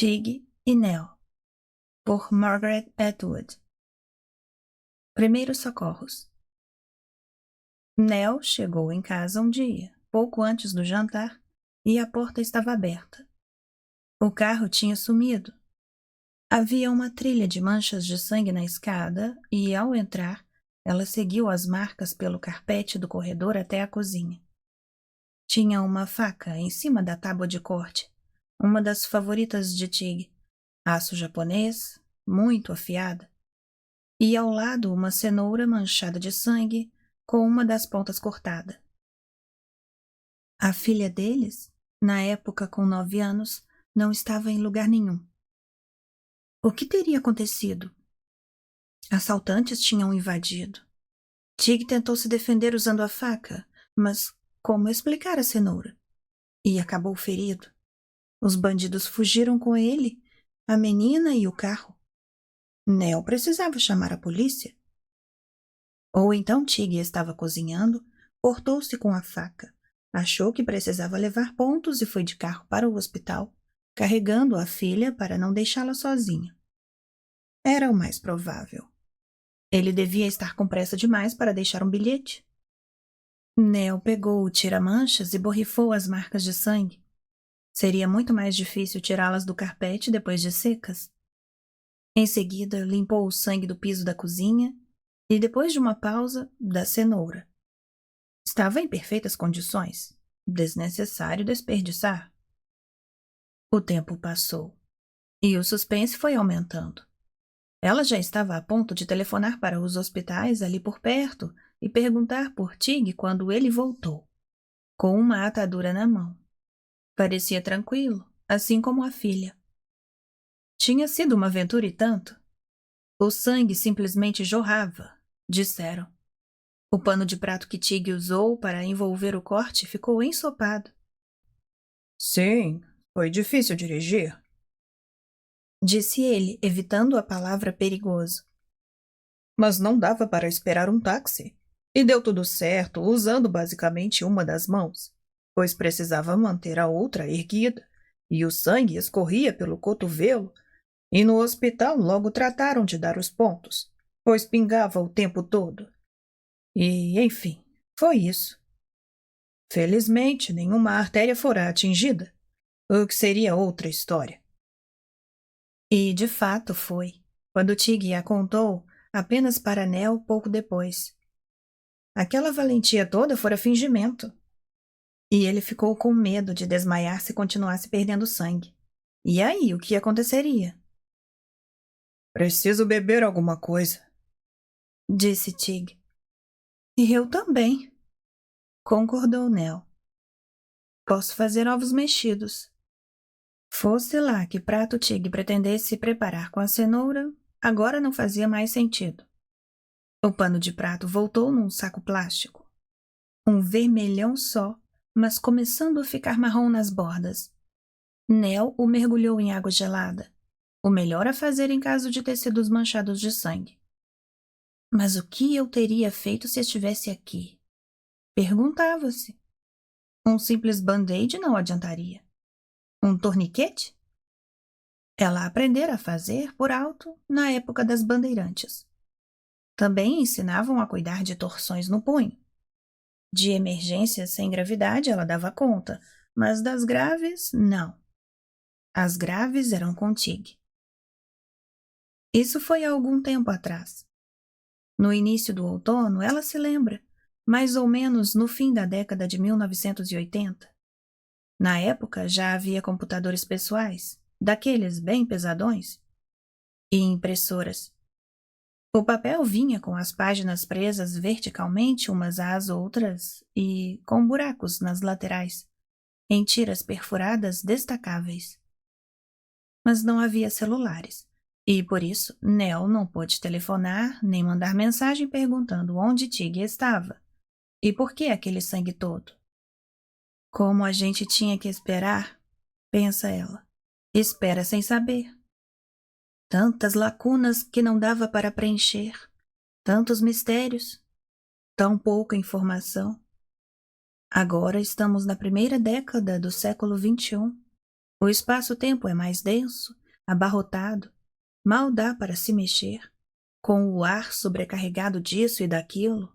Tig e Nell, por Margaret Atwood. Primeiros socorros. Nell chegou em casa um dia, pouco antes do jantar, e a porta estava aberta. O carro tinha sumido. Havia uma trilha de manchas de sangue na escada e, ao entrar, ela seguiu as marcas pelo carpete do corredor até a cozinha. Tinha uma faca em cima da tábua de corte, uma das favoritas de Tig, aço japonês, muito afiada, e ao lado uma cenoura manchada de sangue com uma das pontas cortada. A filha deles, na época com 9 anos, não estava em lugar nenhum. O que teria acontecido? Assaltantes tinham invadido. Tig tentou se defender usando a faca, mas como explicar a cenoura? E acabou ferido. Os bandidos fugiram com ele, a menina e o carro. Nell precisava chamar a polícia. Ou então Tig estava cozinhando, cortou-se com a faca, achou que precisava levar pontos e foi de carro para o hospital, carregando a filha para não deixá-la sozinha. Era o mais provável. Ele devia estar com pressa demais para deixar um bilhete. Nell pegou o tira-manchas e borrifou as marcas de sangue. Seria muito mais difícil tirá-las do carpete depois de secas. Em seguida, limpou o sangue do piso da cozinha e, depois de uma pausa, da cenoura. Estava em perfeitas condições. Desnecessário desperdiçar. O tempo passou e o suspense foi aumentando. Ela já estava a ponto de telefonar para os hospitais ali por perto e perguntar por Tig quando ele voltou, com uma atadura na mão. Parecia tranquilo, assim como a filha. Tinha sido uma aventura e tanto. O sangue simplesmente jorrava, disseram. O pano de prato que Tig usou para envolver o corte ficou ensopado. Sim, foi difícil dirigir, disse ele, evitando a palavra perigoso. mas não dava para esperar um táxi. E deu tudo certo usando basicamente uma das mãos, pois precisava manter a outra erguida, e o sangue escorria pelo cotovelo, e no hospital logo trataram de dar os pontos, pois pingava o tempo todo. E, enfim, foi isso. Felizmente, nenhuma artéria fora atingida, o que seria outra história. E, de fato, foi, quando Tig a contou apenas para Nell pouco depois. Aquela valentia toda fora fingimento. E ele ficou com medo de desmaiar se continuasse perdendo sangue. E aí, o que aconteceria? Preciso beber alguma coisa, Disse Tig. E eu também, concordou Nell. Posso fazer ovos mexidos. Fosse lá que prato Tig pretendesse preparar com a cenoura, agora não fazia mais sentido. O pano de prato voltou num saco plástico. Um vermelhão só, mas começando a ficar marrom nas bordas. Nell o mergulhou em água gelada. O melhor a fazer em caso de tecidos manchados de sangue. Mas o que eu teria feito se estivesse aqui? Perguntava-se. Um simples band-aid não adiantaria. Um torniquete? Ela aprendera a fazer por alto na época das bandeirantes. Também ensinavam a cuidar de torções no punho. De emergências sem gravidade ela dava conta, mas das graves, não. As graves eram com Tig. Isso foi há algum tempo atrás. No início do outono, ela se lembra, mais ou menos no fim da década de 1980. Na época já havia computadores pessoais, daqueles bem pesadões, e impressoras. O papel vinha com as páginas presas verticalmente umas às outras e com buracos nas laterais, em tiras perfuradas destacáveis. Mas não havia celulares, e por isso Nell não pôde telefonar nem mandar mensagem perguntando onde Tig estava e por que aquele sangue todo. Como a gente tinha que esperar, pensa ela, espera sem saber. Tantas lacunas que não dava para preencher, tantos mistérios, tão pouca informação. Agora estamos na primeira década do século XXI. O espaço-tempo é mais denso, abarrotado, mal dá para se mexer, com o ar sobrecarregado disso e daquilo.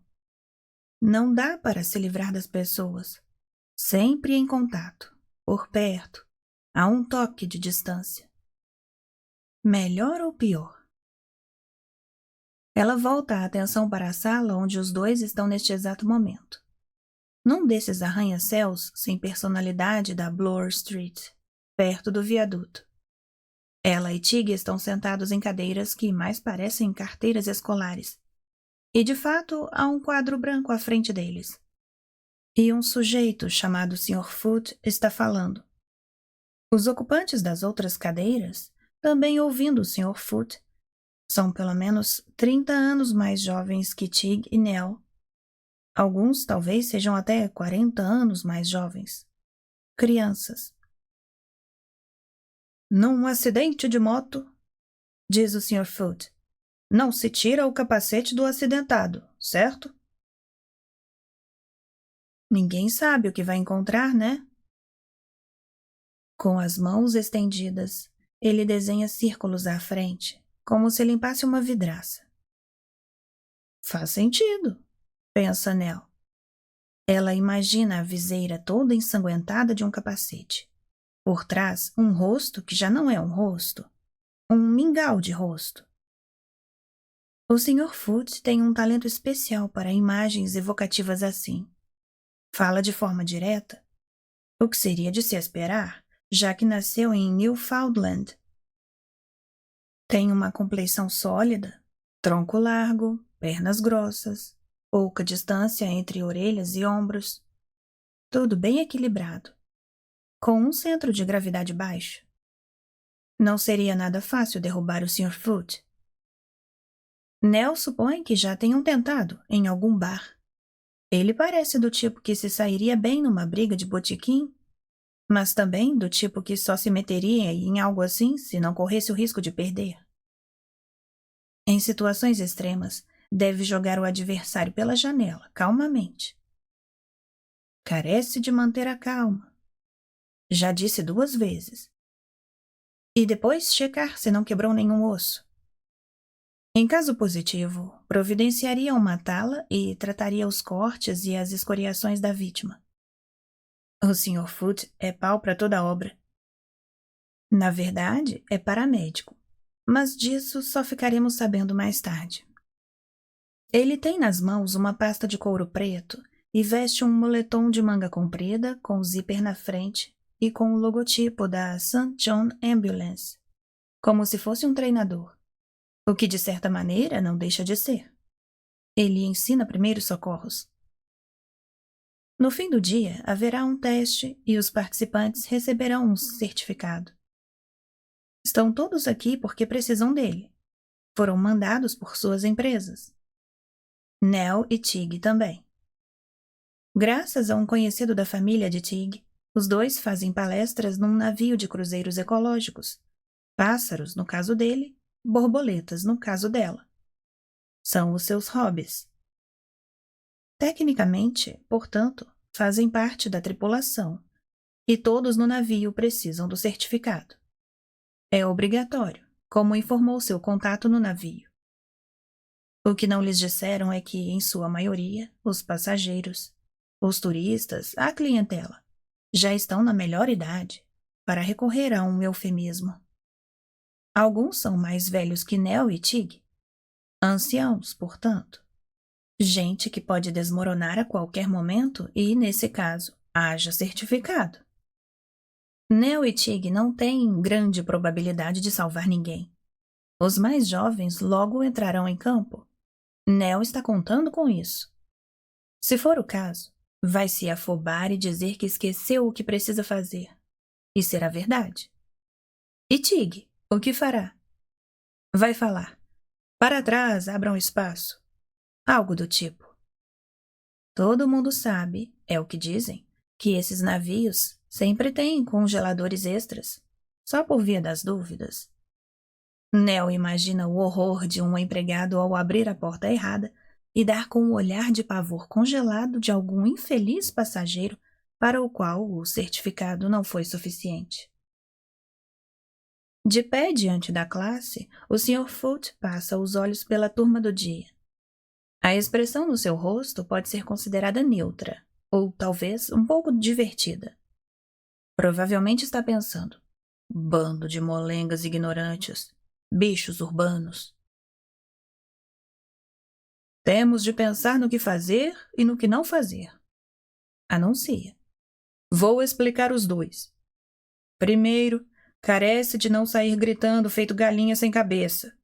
Não dá para se livrar das pessoas, sempre em contato, por perto, a um toque de distância. Melhor ou pior? Ela volta a atenção para a sala onde os dois estão neste exato momento. Num desses arranha-céus sem personalidade da Bloor Street, perto do viaduto. Ela e Tig estão sentados em cadeiras que mais parecem carteiras escolares. E, de fato, há um quadro branco à frente deles. E um sujeito chamado Sr. Foote está falando. Os ocupantes das outras cadeiras, também ouvindo o Sr. Foote, são pelo menos 30 anos mais jovens que Tig e Nell. Alguns talvez sejam até 40 anos mais jovens. Crianças. Num acidente de moto, diz o Sr. Foote, não se tira o capacete do acidentado, certo? Ninguém sabe o que vai encontrar, né? Com as mãos estendidas, ele desenha círculos à frente, como se limpasse uma vidraça. Faz sentido, pensa Nell. Ela imagina a viseira toda ensanguentada de um capacete. Por trás, um rosto que já não é um rosto. Um mingau de rosto. O Sr. Foote tem um talento especial para imagens evocativas assim. Fala de forma direta, o que seria de se esperar, já que nasceu em Newfoundland. Tem uma compleição sólida, tronco largo, pernas grossas, pouca distância entre orelhas e ombros. Tudo bem equilibrado, com um centro de gravidade baixo. Não seria nada fácil derrubar o Sr. Foote. Nell supõe que já tenham tentado, em algum bar. Ele parece do tipo que se sairia bem numa briga de botequim, mas também do tipo que só se meteria em algo assim se não corresse o risco de perder. Em situações extremas, deve jogar o adversário pela janela, calmamente. Carece de manter a calma. Já disse 2 vezes. E depois checar se não quebrou nenhum osso. Em caso positivo, providenciaria uma tala e trataria os cortes e as escoriações da vítima. O Sr. Foote é pau para toda obra. Na verdade, é paramédico, mas disso só ficaremos sabendo mais tarde. Ele tem nas mãos uma pasta de couro preto e veste um moletom de manga comprida com o zíper na frente e com o logotipo da St. John Ambulance, como se fosse um treinador. O que, de certa maneira, não deixa de ser. Ele ensina primeiros socorros. No fim do dia, haverá um teste e os participantes receberão um certificado. Estão todos aqui porque precisam dele. Foram mandados por suas empresas. Nell e Tig também. Graças a um conhecido da família de Tig, os dois fazem palestras num navio de cruzeiros ecológicos. Pássaros, no caso dele, borboletas, no caso dela. São os seus hobbies. Tecnicamente, portanto, fazem parte da tripulação, e todos no navio precisam do certificado. É obrigatório, como informou seu contato no navio. O que não lhes disseram é que, em sua maioria, os passageiros, os turistas, a clientela, já estão na melhor idade para recorrer a um eufemismo. Alguns são mais velhos que Nell e Tig. Anciãos, portanto. Gente que pode desmoronar a qualquer momento e, nesse caso, haja certificado. Nell e Tig não têm grande probabilidade de salvar ninguém. Os mais jovens logo entrarão em campo. Nell está contando com isso. Se for o caso, vai se afobar e dizer que esqueceu o que precisa fazer. E será verdade. E Tig, o que fará? Vai falar: para trás, abram espaço. Algo do tipo. Todo mundo sabe, é o que dizem, que esses navios sempre têm congeladores extras, só por via das dúvidas. Nell imagina o horror de um empregado ao abrir a porta errada e dar com o olhar de pavor congelado de algum infeliz passageiro para o qual o certificado não foi suficiente. De pé diante da classe, o Sr. Foote passa os olhos pela turma do dia. A expressão no seu rosto pode ser considerada neutra, ou talvez um pouco divertida. Provavelmente está pensando: bando de molengas ignorantes, bichos urbanos. Temos de pensar no que fazer e no que não fazer. Anuncia. Vou explicar os dois. Primeiro, carece de não sair gritando feito galinha sem cabeça,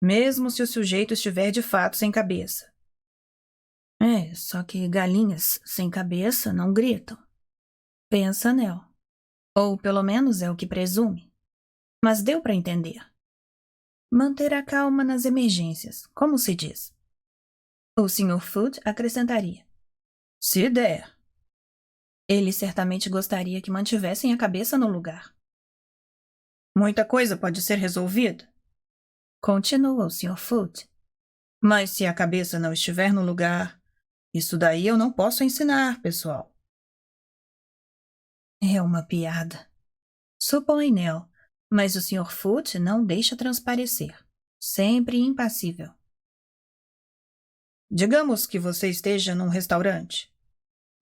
mesmo se o sujeito estiver de fato sem cabeça. Só que galinhas sem cabeça não gritam. Pensa, Nell. Ou pelo menos é o que presume. Mas deu para entender. Manter a calma nas emergências, como se diz. O Sr. Foote acrescentaria: se der. Ele certamente gostaria que mantivessem a cabeça no lugar. Muita coisa pode ser resolvida, continua o Sr. Foote. Mas se a cabeça não estiver no lugar, isso daí eu não posso ensinar, pessoal. É uma piada. Supõe, Nell, mas o Sr. Foote não deixa transparecer. Sempre impassível. Digamos que você esteja num restaurante.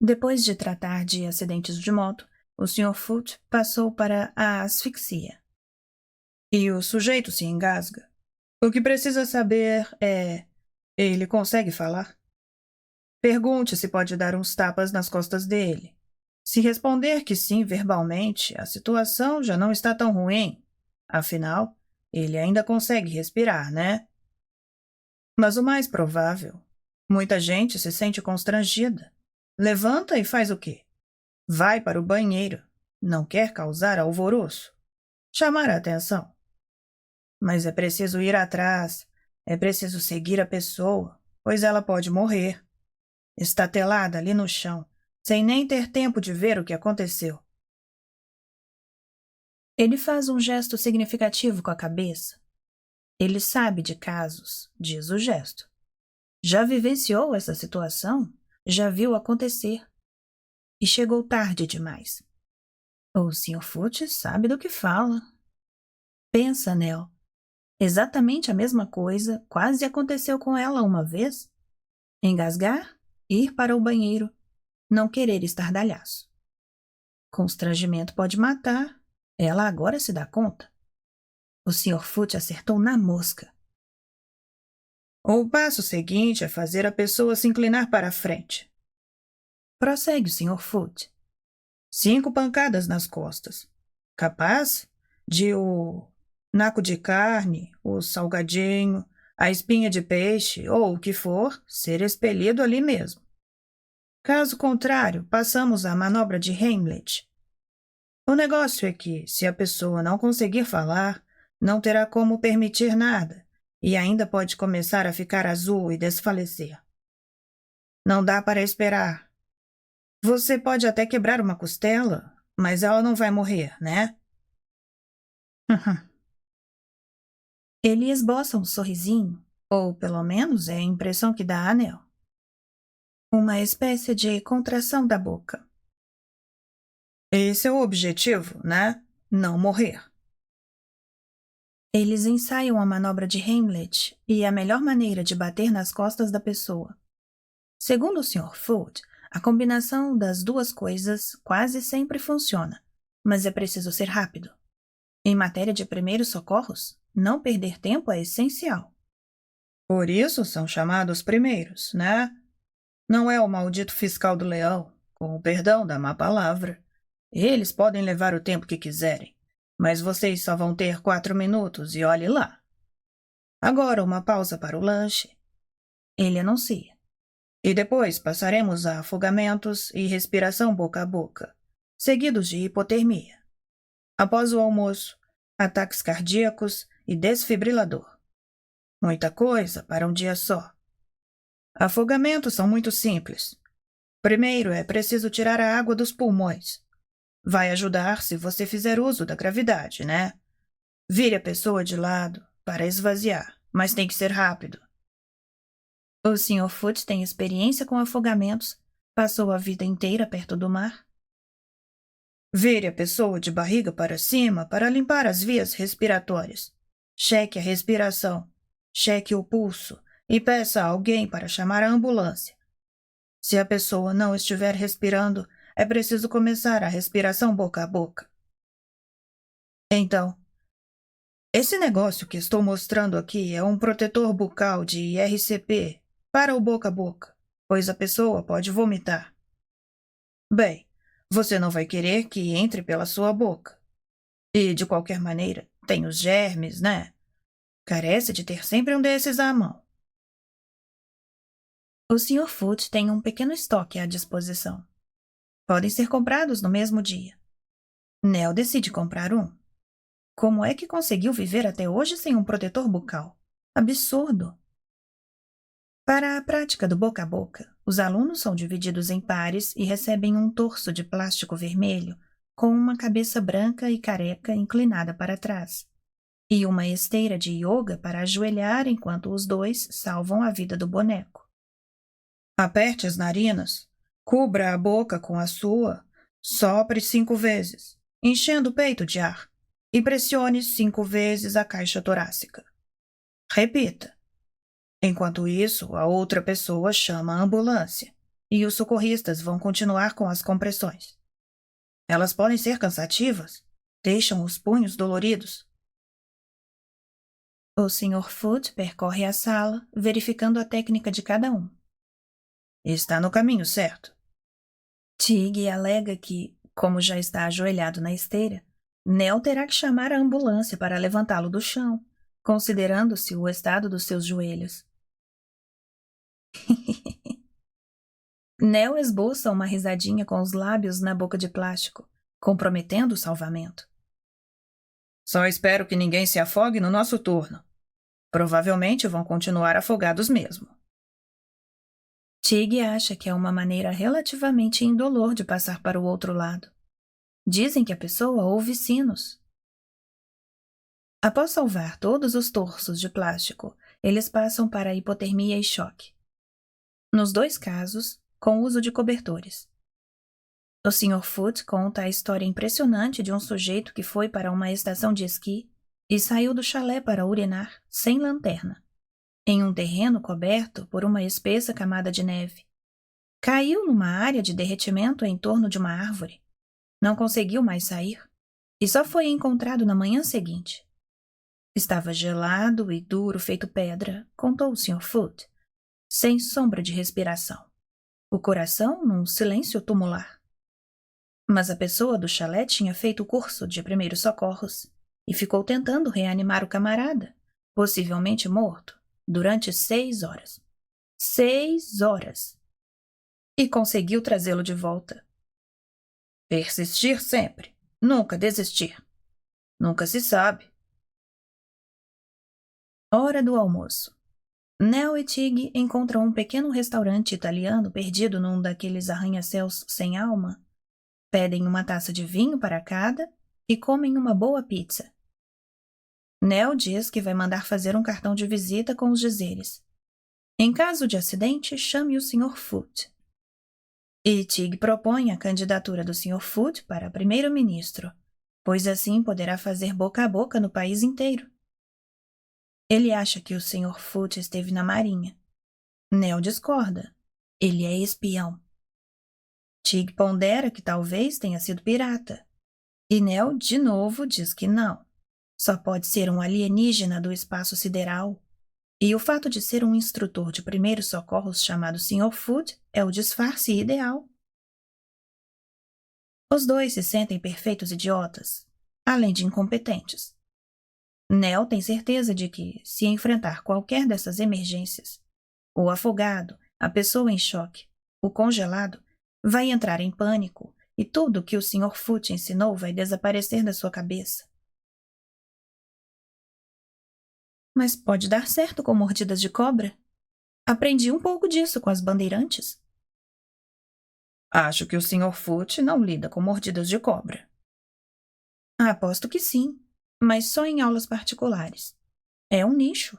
Depois de tratar de acidentes de moto, o Sr. Foote passou para a asfixia. E o sujeito se engasga. O que precisa saber é: ele consegue falar? Pergunte se pode dar uns tapas nas costas dele. Se responder que sim verbalmente, a situação já não está tão ruim. Afinal, ele ainda consegue respirar, né? Mas o mais provável, muita gente se sente constrangida. Levanta e faz o quê? Vai para o banheiro. Não quer causar alvoroço. Chamar a atenção. Mas é preciso ir atrás. É preciso seguir a pessoa, pois ela pode morrer. Estatelada ali no chão, sem nem ter tempo de ver o que aconteceu. Ele faz um gesto significativo com a cabeça. Ele sabe de casos, diz o gesto. Já vivenciou essa situação? Já viu acontecer. E chegou tarde demais. O Sr. Foote sabe do que fala. Pensa, Nell. Exatamente a mesma coisa quase aconteceu com ela uma vez. Engasgar, ir para o banheiro, não querer estardalhaço. Constrangimento pode matar. Ela agora se dá conta. O Sr. Foote acertou na mosca. O passo seguinte é fazer a pessoa se inclinar para a frente. Prossegue o Sr. Foote. 5 pancadas nas costas. Capaz de o naco de carne, o salgadinho, a espinha de peixe ou o que for ser expelido ali mesmo. Caso contrário, passamos à manobra de Heimlich. O negócio é que, se a pessoa não conseguir falar, não terá como permitir nada e ainda pode começar a ficar azul e desfalecer. Não dá para esperar. Você pode até quebrar uma costela, mas ela não vai morrer, né? Ele esboça um sorrisinho, ou pelo menos é a impressão que dá a Nell. Uma espécie de contração da boca. Esse é o objetivo, né? Não morrer. Eles ensaiam a manobra de Heimlich e a melhor maneira de bater nas costas da pessoa. Segundo o Sr. Foote, a combinação das duas coisas quase sempre funciona, mas é preciso ser rápido. Em matéria de primeiros socorros, não perder tempo é essencial. Por isso são chamados primeiros, né? Não é o maldito fiscal do leão, com o perdão da má palavra. Eles podem levar o tempo que quiserem, mas vocês só vão ter 4 minutos e olhe lá. Agora uma pausa para o lanche. Ele anuncia. E depois passaremos a afogamentos e respiração boca a boca, seguidos de hipotermia. Após o almoço, ataques cardíacos e desfibrilador. Muita coisa para um dia só. Afogamentos são muito simples. Primeiro é preciso tirar a água dos pulmões. Vai ajudar se você fizer uso da gravidade, né? Vire a pessoa de lado para esvaziar, mas tem que ser rápido. O Sr. Foote tem experiência com afogamentos, passou a vida inteira perto do mar. Vire a pessoa de barriga para cima para limpar as vias respiratórias. Cheque a respiração. Cheque o pulso e peça a alguém para chamar a ambulância. Se a pessoa não estiver respirando, é preciso começar a respiração boca a boca. Então, esse negócio que estou mostrando aqui é um protetor bucal de RCP para o boca a boca, pois a pessoa pode vomitar. Bem, você não vai querer que entre pela sua boca. E, de qualquer maneira, tem os germes, né? Carece de ter sempre um desses à mão. O Sr. Foote tem um pequeno estoque à disposição. Podem ser comprados no mesmo dia. Nell decide comprar um. Como é que conseguiu viver até hoje sem um protetor bucal? Absurdo! Para a prática do boca a boca, os alunos são divididos em pares e recebem um torso de plástico vermelho com uma cabeça branca e careca inclinada para trás, e uma esteira de yoga para ajoelhar enquanto os dois salvam a vida do boneco. Aperte as narinas, cubra a boca com a sua, sopre 5 vezes, enchendo o peito de ar, e pressione 5 vezes a caixa torácica. Repita. Enquanto isso, a outra pessoa chama a ambulância, e os socorristas vão continuar com as compressões. Elas podem ser cansativas, deixam os punhos doloridos. O Sr. Foote percorre a sala, verificando a técnica de cada um. Está no caminho certo. Tig alega que, como já está ajoelhado na esteira, Nell terá que chamar a ambulância para levantá-lo do chão, considerando-se o estado dos seus joelhos. Nell esboça uma risadinha com os lábios na boca de plástico, comprometendo o salvamento. Só espero que ninguém se afogue no nosso turno. Provavelmente vão continuar afogados mesmo. Tig acha que é uma maneira relativamente indolor de passar para o outro lado. Dizem que a pessoa ouve sinos. Após salvar todos os torsos de plástico, eles passam para a hipotermia e choque. Nos 2 casos, com uso de cobertores. O Sr. Foote conta a história impressionante de um sujeito que foi para uma estação de esqui e saiu do chalé para urinar sem lanterna, em um terreno coberto por uma espessa camada de neve. Caiu numa área de derretimento em torno de uma árvore. Não conseguiu mais sair e só foi encontrado na manhã seguinte. Estava gelado e duro feito pedra, contou o Sr. Foote, sem sombra de respiração. O coração num silêncio tumular. Mas a pessoa do chalé tinha feito o curso de primeiros socorros e ficou tentando reanimar o camarada, possivelmente morto, durante 6 horas. 6 horas! E conseguiu trazê-lo de volta. Persistir sempre. Nunca desistir. Nunca se sabe. Hora do almoço. Nell e Tig encontram um pequeno restaurante italiano perdido num daqueles arranha-céus sem alma. Pedem uma taça de vinho para cada e comem uma boa pizza. Nell diz que vai mandar fazer um cartão de visita com os dizeres: em caso de acidente, chame o Sr. Foote. E Tig propõe a candidatura do Sr. Foote para primeiro-ministro, pois assim poderá fazer boca a boca no país inteiro. Ele acha que o Sr. Foote esteve na marinha. Nell discorda. Ele é espião. Tig pondera que talvez tenha sido pirata. E Nell, de novo, diz que não. Só pode ser um alienígena do espaço sideral. E o fato de ser um instrutor de primeiros socorros chamado Sr. Foote é o disfarce ideal. Os dois se sentem perfeitos idiotas, além de incompetentes. Nell tem certeza de que, se enfrentar qualquer dessas emergências, o afogado, a pessoa em choque, o congelado, vai entrar em pânico e tudo o que o Sr. Foote ensinou vai desaparecer da sua cabeça. Mas pode dar certo com mordidas de cobra? Aprendi um pouco disso com as bandeirantes. Acho que o Sr. Foote não lida com mordidas de cobra. Aposto que sim, mas só em aulas particulares. É um nicho.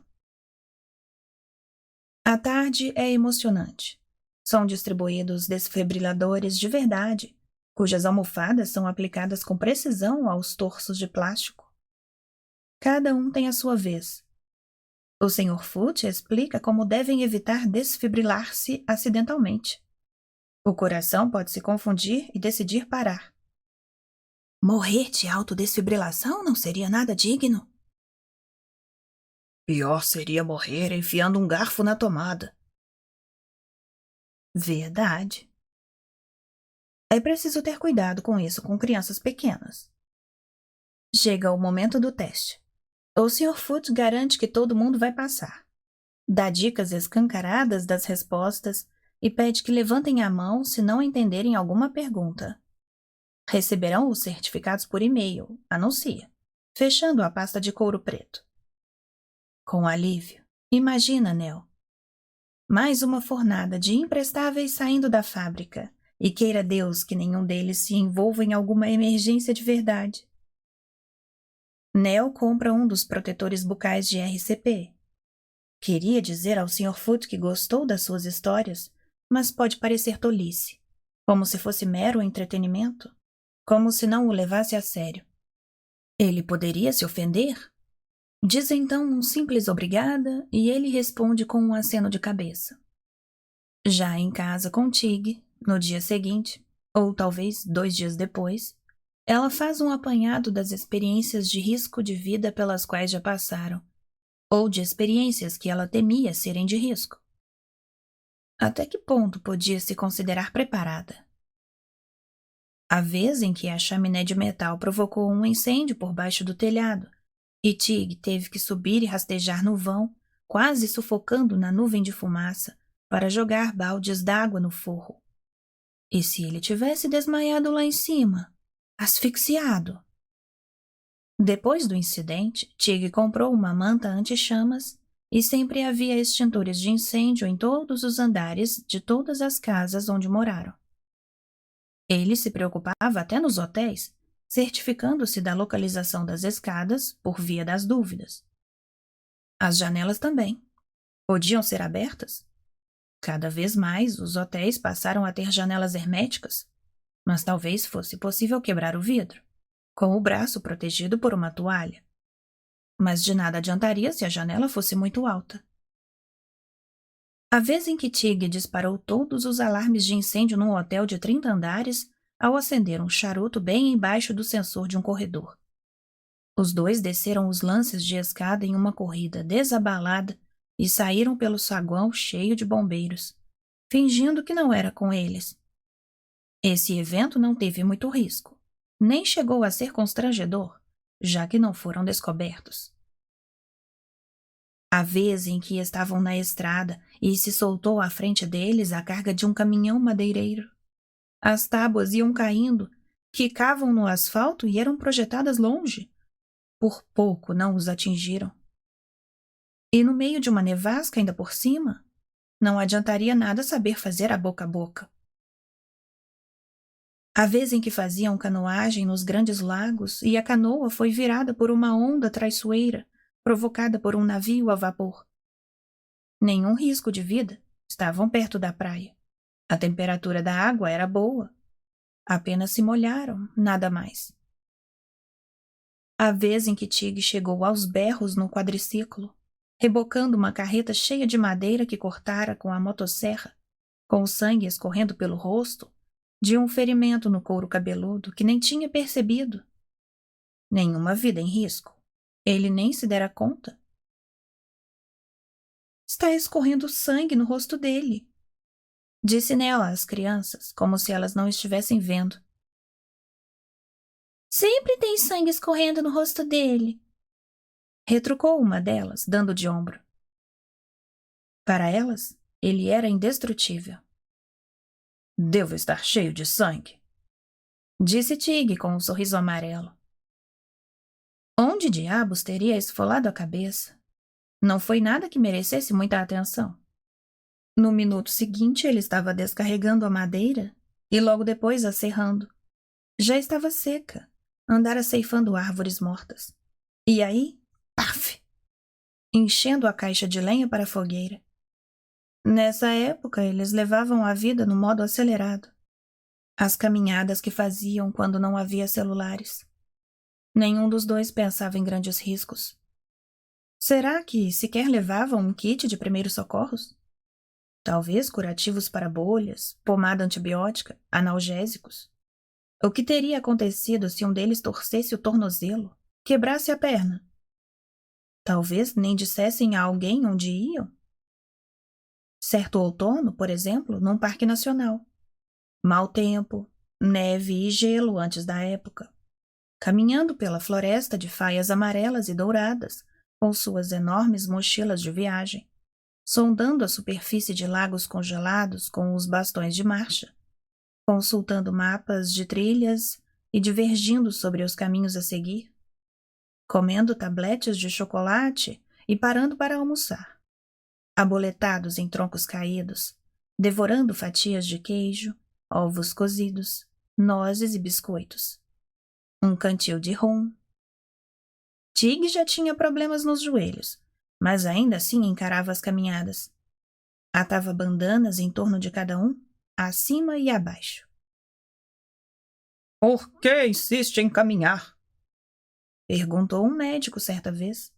A tarde é emocionante. São distribuídos desfibriladores de verdade, cujas almofadas são aplicadas com precisão aos torsos de plástico. Cada um tem a sua vez. O Sr. Foote explica como devem evitar desfibrilar-se acidentalmente. O coração pode se confundir e decidir parar. Morrer de autodesfibrilação não seria nada digno? Pior seria morrer enfiando um garfo na tomada. Verdade. É preciso ter cuidado com isso com crianças pequenas. Chega o momento do teste. O Sr. Foote garante que todo mundo vai passar. Dá dicas escancaradas das respostas e pede que levantem a mão se não entenderem alguma pergunta. Receberão os certificados por e-mail, anuncia, fechando a pasta de couro preto. Com alívio, imagina, Nell. Mais uma fornada de imprestáveis saindo da fábrica, e queira Deus que nenhum deles se envolva em alguma emergência de verdade. Nell compra um dos protetores bucais de RCP. Queria dizer ao Sr. Foote que gostou das suas histórias, mas pode parecer tolice, como se fosse mero entretenimento, como se não o levasse a sério. Ele poderia se ofender? Diz então um simples obrigada e ele responde com um aceno de cabeça. Já em casa com Tig, no dia seguinte, ou talvez 2 dias depois, ela faz um apanhado das experiências de risco de vida pelas quais já passaram, ou de experiências que ela temia serem de risco. Até que ponto podia se considerar preparada? A vez em que a chaminé de metal provocou um incêndio por baixo do telhado, e Tig teve que subir e rastejar no vão, quase sufocando na nuvem de fumaça, para jogar baldes d'água no forro. E se ele tivesse desmaiado lá em cima, asfixiado? Depois do incidente, Tig comprou uma manta anti-chamas e sempre havia extintores de incêndio em todos os andares de todas as casas onde moraram. Ele se preocupava até nos hotéis, certificando-se da localização das escadas por via das dúvidas. As janelas também. Podiam ser abertas? Cada vez mais os hotéis passaram a ter janelas herméticas, mas talvez fosse possível quebrar o vidro, com o braço protegido por uma toalha. Mas de nada adiantaria se a janela fosse muito alta. A vez em que Tig disparou todos os alarmes de incêndio num hotel de 30 andares ao acender um charuto bem embaixo do sensor de um corredor. Os dois desceram os lances de escada em uma corrida desabalada e saíram pelo saguão cheio de bombeiros, fingindo que não era com eles. Esse evento não teve muito risco, nem chegou a ser constrangedor, já que não foram descobertos. A vez em que estavam na estrada e se soltou à frente deles a carga de um caminhão madeireiro. As tábuas iam caindo, quicavam no asfalto e eram projetadas longe. Por pouco não os atingiram. E no meio de uma nevasca ainda por cima, não adiantaria nada saber fazer a boca. A vez em que faziam canoagem nos grandes lagos e a canoa foi virada por uma onda traiçoeira, provocada por um navio a vapor. Nenhum risco de vida, estavam perto da praia. A temperatura da água era boa. Apenas se molharam, nada mais. A vez em que Tig chegou aos berros no quadriciclo, rebocando uma carreta cheia de madeira que cortara com a motosserra, com o sangue escorrendo pelo rosto, de um ferimento no couro cabeludo que nem tinha percebido. Nenhuma vida em risco. Ele nem se dera conta. Está escorrendo sangue no rosto dele, disse Nela às crianças, como se elas não estivessem vendo. Sempre tem sangue escorrendo no rosto dele, retrucou uma delas, dando de ombro. Para elas, ele era indestrutível. Devo estar cheio de sangue, disse Tig com um sorriso amarelo. Onde diabos teria esfolado a cabeça? Não foi nada que merecesse muita atenção. No minuto seguinte, ele estava descarregando a madeira e logo depois a serrando. Já estava seca, andara ceifando árvores mortas. E aí, paf! Enchendo a caixa de lenha para a fogueira. Nessa época, eles levavam a vida no modo acelerado. As caminhadas que faziam quando não havia celulares. Nenhum dos dois pensava em grandes riscos. Será que sequer levavam um kit de primeiros socorros? Talvez curativos para bolhas, pomada antibiótica, analgésicos. O que teria acontecido se um deles torcesse o tornozelo, quebrasse a perna? Talvez nem dissessem a alguém onde iam. Certo outono, por exemplo, num parque nacional. Mau tempo, neve e gelo antes da época. Caminhando pela floresta de faias amarelas e douradas, com suas enormes mochilas de viagem, sondando a superfície de lagos congelados com os bastões de marcha, consultando mapas de trilhas e divergindo sobre os caminhos a seguir, comendo tabletes de chocolate e parando para almoçar, aboletados em troncos caídos, devorando fatias de queijo, ovos cozidos, nozes e biscoitos. Um cantil de rum. Tig já tinha problemas nos joelhos, mas ainda assim encarava as caminhadas. Atava bandanas em torno de cada um, acima e abaixo. Por que insiste em caminhar? Perguntou um médico certa vez.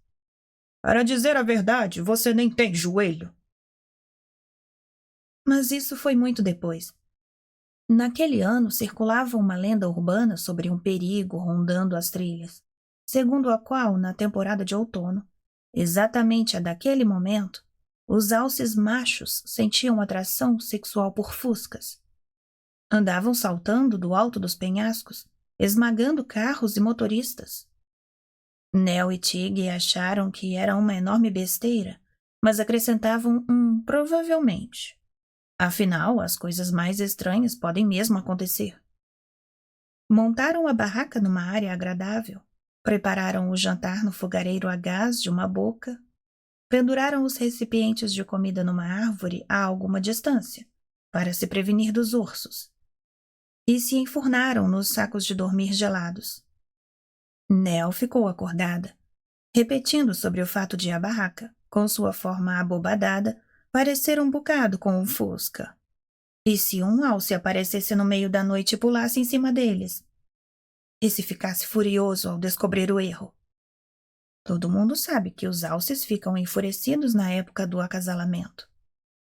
Para dizer a verdade, você nem tem joelho. Mas isso foi muito depois. Naquele ano circulava uma lenda urbana sobre um perigo rondando as trilhas, segundo a qual, na temporada de outono, exatamente a daquele momento, os alces machos sentiam atração sexual por fuscas. Andavam saltando do alto dos penhascos, esmagando carros e motoristas. Nell e Tig acharam que era uma enorme besteira, mas acrescentavam um provavelmente. Afinal, as coisas mais estranhas podem mesmo acontecer. Montaram a barraca numa área agradável, prepararam o jantar no fogareiro a gás de uma boca, penduraram os recipientes de comida numa árvore a alguma distância, para se prevenir dos ursos, e se enfurnaram nos sacos de dormir gelados. Nell ficou acordada, repetindo sobre o fato de a barraca, com sua forma abobadada, parecer um bocado com um fusca. E se um alce aparecesse no meio da noite e pulasse em cima deles? E se ficasse furioso ao descobrir o erro? Todo mundo sabe que os alces ficam enfurecidos na época do acasalamento.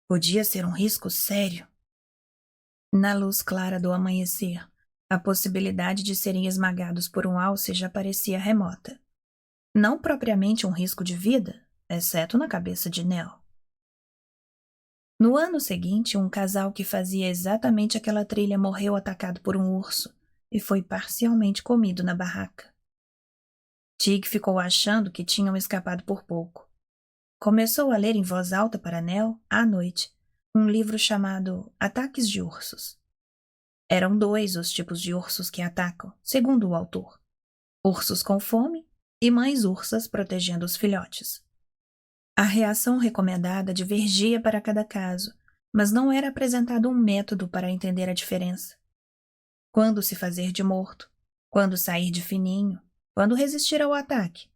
Podia ser um risco sério. Na luz clara do amanhecer, a possibilidade de serem esmagados por um alce já parecia remota. Não propriamente um risco de vida, exceto na cabeça de Nell. No ano seguinte, um casal que fazia exatamente aquela trilha morreu atacado por um urso e foi parcialmente comido na barraca. Tig ficou achando que tinham escapado por pouco. Começou a ler em voz alta para Nell, à noite, um livro chamado Ataques de Ursos. Eram 2 os tipos de ursos que atacam, segundo o autor. Ursos com fome e mães ursas protegendo os filhotes. A reação recomendada divergia para cada caso, mas não era apresentado um método para entender a diferença. Quando se fazer de morto, quando sair de fininho, quando resistir ao ataque.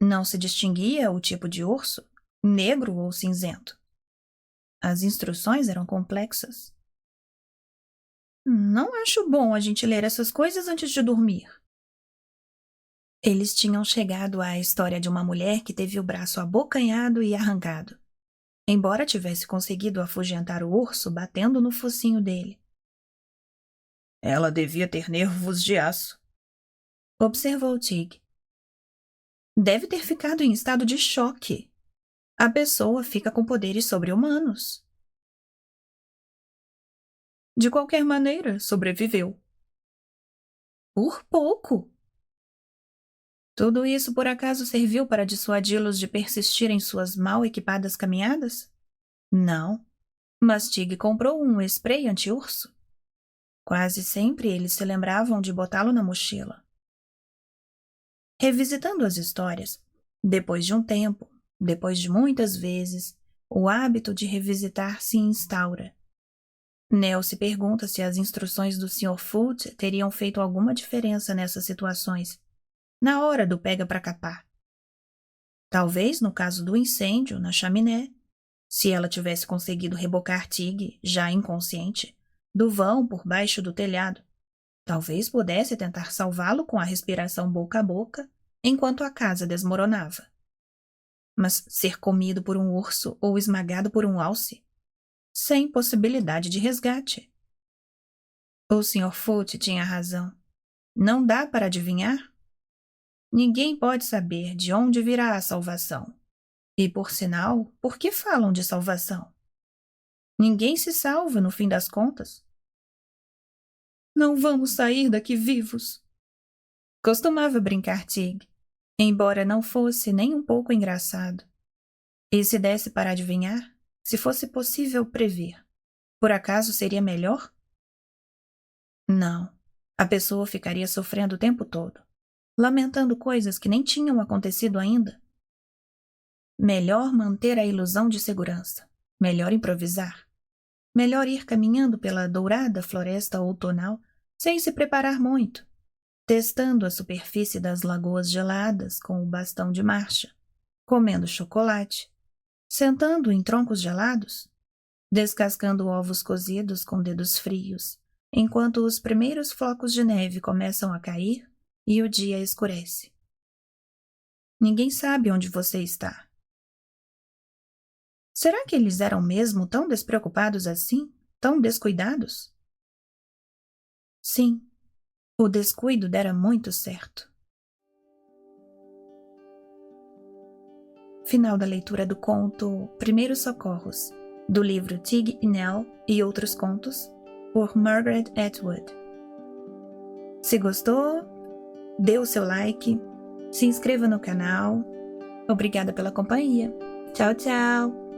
Não se distinguia o tipo de urso, negro ou cinzento. As instruções eram complexas. Não acho bom a gente ler essas coisas antes de dormir. Eles tinham chegado à história de uma mulher que teve o braço abocanhado e arrancado, embora tivesse conseguido afugentar o urso batendo no focinho dele. Ela devia ter nervos de aço, observou Tig. Deve ter ficado em estado de choque. A pessoa fica com poderes sobre-humanos. De qualquer maneira, sobreviveu. Por pouco. Tudo isso por acaso serviu para dissuadi-los de persistir em suas mal equipadas caminhadas? Não, mas Tig comprou um spray anti-urso. Quase sempre eles se lembravam de botá-lo na mochila. Revisitando as histórias, depois de um tempo, depois de muitas vezes, o hábito de revisitar se instaura. Nell se pergunta se as instruções do Sr. Foote teriam feito alguma diferença nessas situações, na hora do pega para capar. Talvez no caso do incêndio na chaminé, se ela tivesse conseguido rebocar Tig, já inconsciente, do vão por baixo do telhado. Talvez pudesse tentar salvá-lo com a respiração boca a boca, enquanto a casa desmoronava. Mas ser comido por um urso ou esmagado por um alce? Sem possibilidade de resgate. O Sr. Foote tinha razão. Não dá para adivinhar? Ninguém pode saber de onde virá a salvação. E, por sinal, por que falam de salvação? Ninguém se salva no fim das contas. Não vamos sair daqui vivos. Costumava brincar Tig, embora não fosse nem um pouco engraçado. E se desse para adivinhar, se fosse possível prever, por acaso seria melhor? Não, a pessoa ficaria sofrendo o tempo todo, lamentando coisas que nem tinham acontecido ainda. Melhor manter a ilusão de segurança, melhor improvisar, melhor ir caminhando pela dourada floresta outonal sem se preparar muito, testando a superfície das lagoas geladas com o bastão de marcha, comendo chocolate, sentando em troncos gelados, descascando ovos cozidos com dedos frios, enquanto os primeiros flocos de neve começam a cair e o dia escurece. Ninguém sabe onde você está. Será que eles eram mesmo tão despreocupados assim, tão descuidados? Sim, o descuido dera muito certo. Final da leitura do conto Primeiros Socorros, do livro Tig e Nell e Outros Contos, por Margaret Atwood. Se gostou, dê o seu like, se inscreva no canal. Obrigada pela companhia. Tchau, tchau!